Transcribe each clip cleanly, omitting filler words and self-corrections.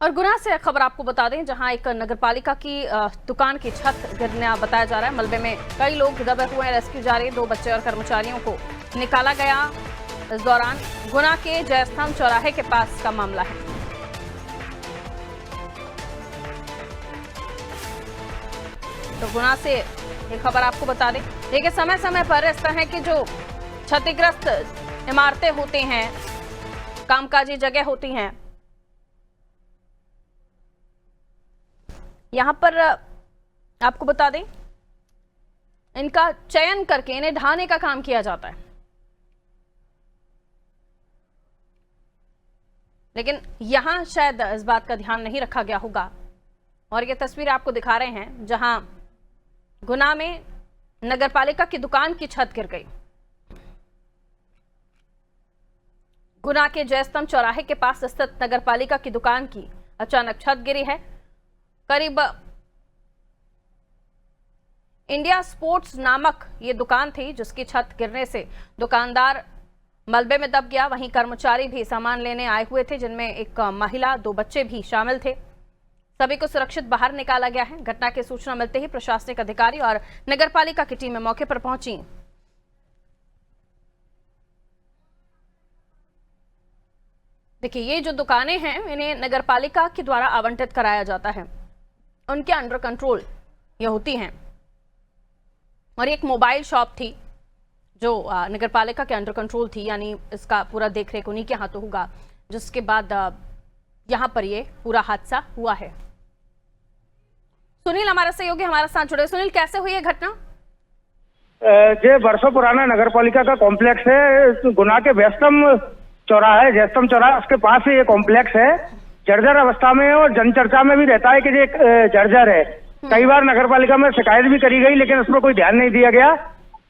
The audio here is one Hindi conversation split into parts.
और गुना से खबर आपको बता दें, जहां एक नगरपालिका की दुकान की छत गिरना बताया जा रहा है। मलबे में कई लोग दबे हुए हैं, रेस्क्यू जारी। 2 बच्चे और कर्मचारियों को निकाला गया। इस दौरान गुना के जयस्तंभ चौराहे के पास का मामला है। तो गुना से ये खबर आपको बता दें। देखिए, समय समय पर इस तरह की जो क्षतिग्रस्त इमारतें होती हैं, कामकाजी जगह होती हैं, यहां पर आपको बता दें इनका चयन करके इन्हें ढाने का काम किया जाता है। लेकिन यहां शायद इस बात का ध्यान नहीं रखा गया होगा। और ये तस्वीर आपको दिखा रहे हैं जहां गुना में नगरपालिका की दुकान की छत गिर गई। गुना के जयस्तंभ चौराहे के पास स्थित नगरपालिका की दुकान की अचानक छत गिरी है। करीब इंडिया स्पोर्ट्स नामक ये दुकान थी, जिसकी छत गिरने से दुकानदार मलबे में दब गया। वहीं कर्मचारी भी सामान लेने आए हुए थे, जिनमें एक महिला, 2 बच्चे भी शामिल थे। सभी को सुरक्षित बाहर निकाला गया है। घटना की सूचना मिलते ही प्रशासनिक अधिकारी और नगरपालिका की टीमें मौके पर पहुंची। देखिए, ये जो दुकानें हैं, इन्हें नगरपालिका के द्वारा आवंटित कराया जाता है, उनके अंडर कंट्रोल ये होती हैं। और एक मोबाइल शॉप थी जो नगरपालिका के अंडर कंट्रोल थी, यानी इसका पूरा देखरेख उन्हीं के हाथों होगा, जिसके बाद यहां पर ये पूरा हादसा हुआ है। सुनील हमारा सहयोगी हमारे साथ जुड़े। सुनील, कैसे हुई ये घटना? ये वर्षों पुराना नगरपालिका का कॉम्प्लेक्स है। गुना के जयस्तंभ चौराहा उसके पास ही ये कॉम्प्लेक्स है। जर्जर अवस्था में है और जनचर्चा में भी रहता है कि ये जर्जर है। कई बार नगरपालिका में शिकायत भी करी गई, लेकिन उसमें कोई ध्यान नहीं दिया गया।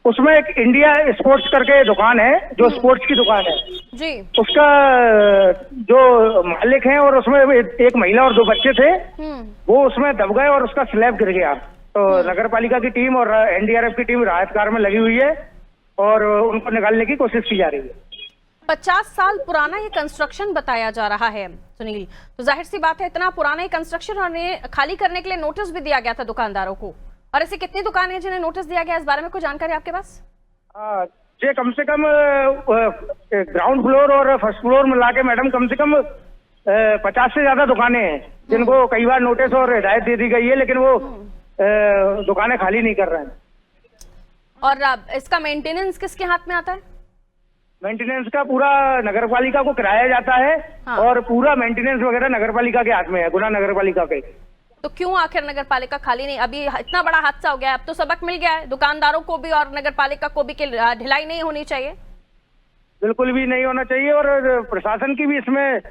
उसमें एक इंडिया स्पोर्ट्स करके दुकान है, जो स्पोर्ट्स की दुकान है जी। उसका जो मालिक है, और उसमें एक महिला और 2 बच्चे थे, वो उसमें दब गए और उसका स्लैब गिर गया। तो नगरपालिका की टीम और एनडीआरएफ की टीम राहत कार्य में लगी हुई है और उनको निकालने की कोशिश की जा रही है। 50 साल पुराना ये कंस्ट्रक्शन बताया जा रहा है सुनील, तो जाहिर सी बात है इतना पुराना ये कंस्ट्रक्शन, और खाली करने के लिए नोटिस भी दिया गया था दुकानदारों को। और ऐसी कितनी दुकानें हैं जिन्हें नोटिस दिया गया, इस बारे में कोई जानकारी आपके पास? ये कम से कम ग्राउंड फ्लोर और फर्स्ट फ्लोर मिला के मैडम कम से कम 50 से ज्यादा दुकानें हैं, जिनको कई बार नोटिस और हिदायत दे दी गई है, लेकिन वो दुकानें खाली नहीं कर रहे हैं। और इसका मेंटेनेंस किसके हाथ में आता है? मेंटेनेंस का पूरा नगरपालिका को कराया जाता है। हाँ। और पूरा मेंटेनेंस वगैरह नगरपालिका के हाथ में है, गुना नगरपालिका के। तो क्यों आखिर नगरपालिका खाली नहीं? अभी इतना बड़ा हादसा हो गया है, अब तो सबक मिल गया है दुकानदारों को भी और नगरपालिका को भी कि ढिलाई नहीं होनी चाहिए। बिल्कुल भी नहीं होना चाहिए। और प्रशासन की भी इसमें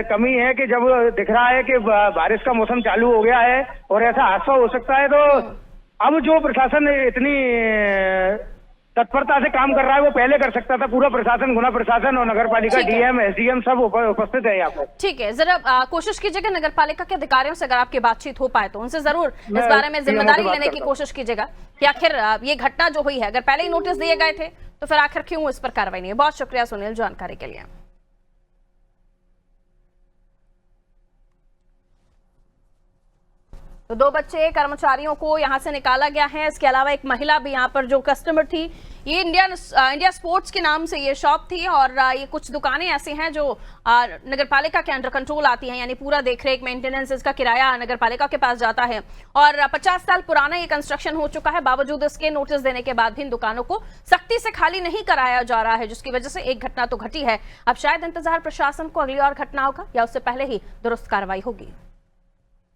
कमी है कि जब दिख रहा है कि बारिश का मौसम चालू हो गया है और ऐसा हादसा हो सकता है, तो अब जो प्रशासन इतनी तत्परता से काम कर रहा है, वो पहले कर सकता था। पूरा प्रशासन, गुना प्रशासन और नगरपालिका डीएम, एसडीएम सब उपस्थित है यहाँ पर। ठीक है, जरा कोशिश कीजिएगा नगरपालिका के अधिकारियों से, अगर आपकी बातचीत हो पाए तो उनसे जरूर इस बारे में जिम्मेदारी लेने की कोशिश कीजिएगा कि आखिर ये घटना जो हुई है, अगर पहले ही नोटिस दिए गए थे तो फिर आखिर क्यों इस पर कार्रवाई नहीं है। बहुत शुक्रिया सुनील जानकारी के लिए। तो 2 बच्चे, कर्मचारियों को यहां से निकाला गया है। इसके अलावा एक महिला भी यहाँ पर जो कस्टमर थी, ये इंडिया स्पोर्ट्स के नाम से ये शॉप थी। और ये कुछ दुकानें ऐसी हैं जो नगरपालिका के अंडर कंट्रोल आती हैं, यानी पूरा देखरेख, मेंटेनेंस, इसका किराया नगरपालिका के पास जाता है। और 50 साल पुराना ये कंस्ट्रक्शन हो चुका है। बावजूद इसके नोटिस देने के बाद भी इन दुकानों को सख्ती से खाली नहीं कराया जा रहा है, जिसकी वजह से एक घटना तो घटी है। अब शायद इंतजार प्रशासन को अगली और घटनाओं का, या उससे पहले ही दुरुस्त कार्रवाई होगी।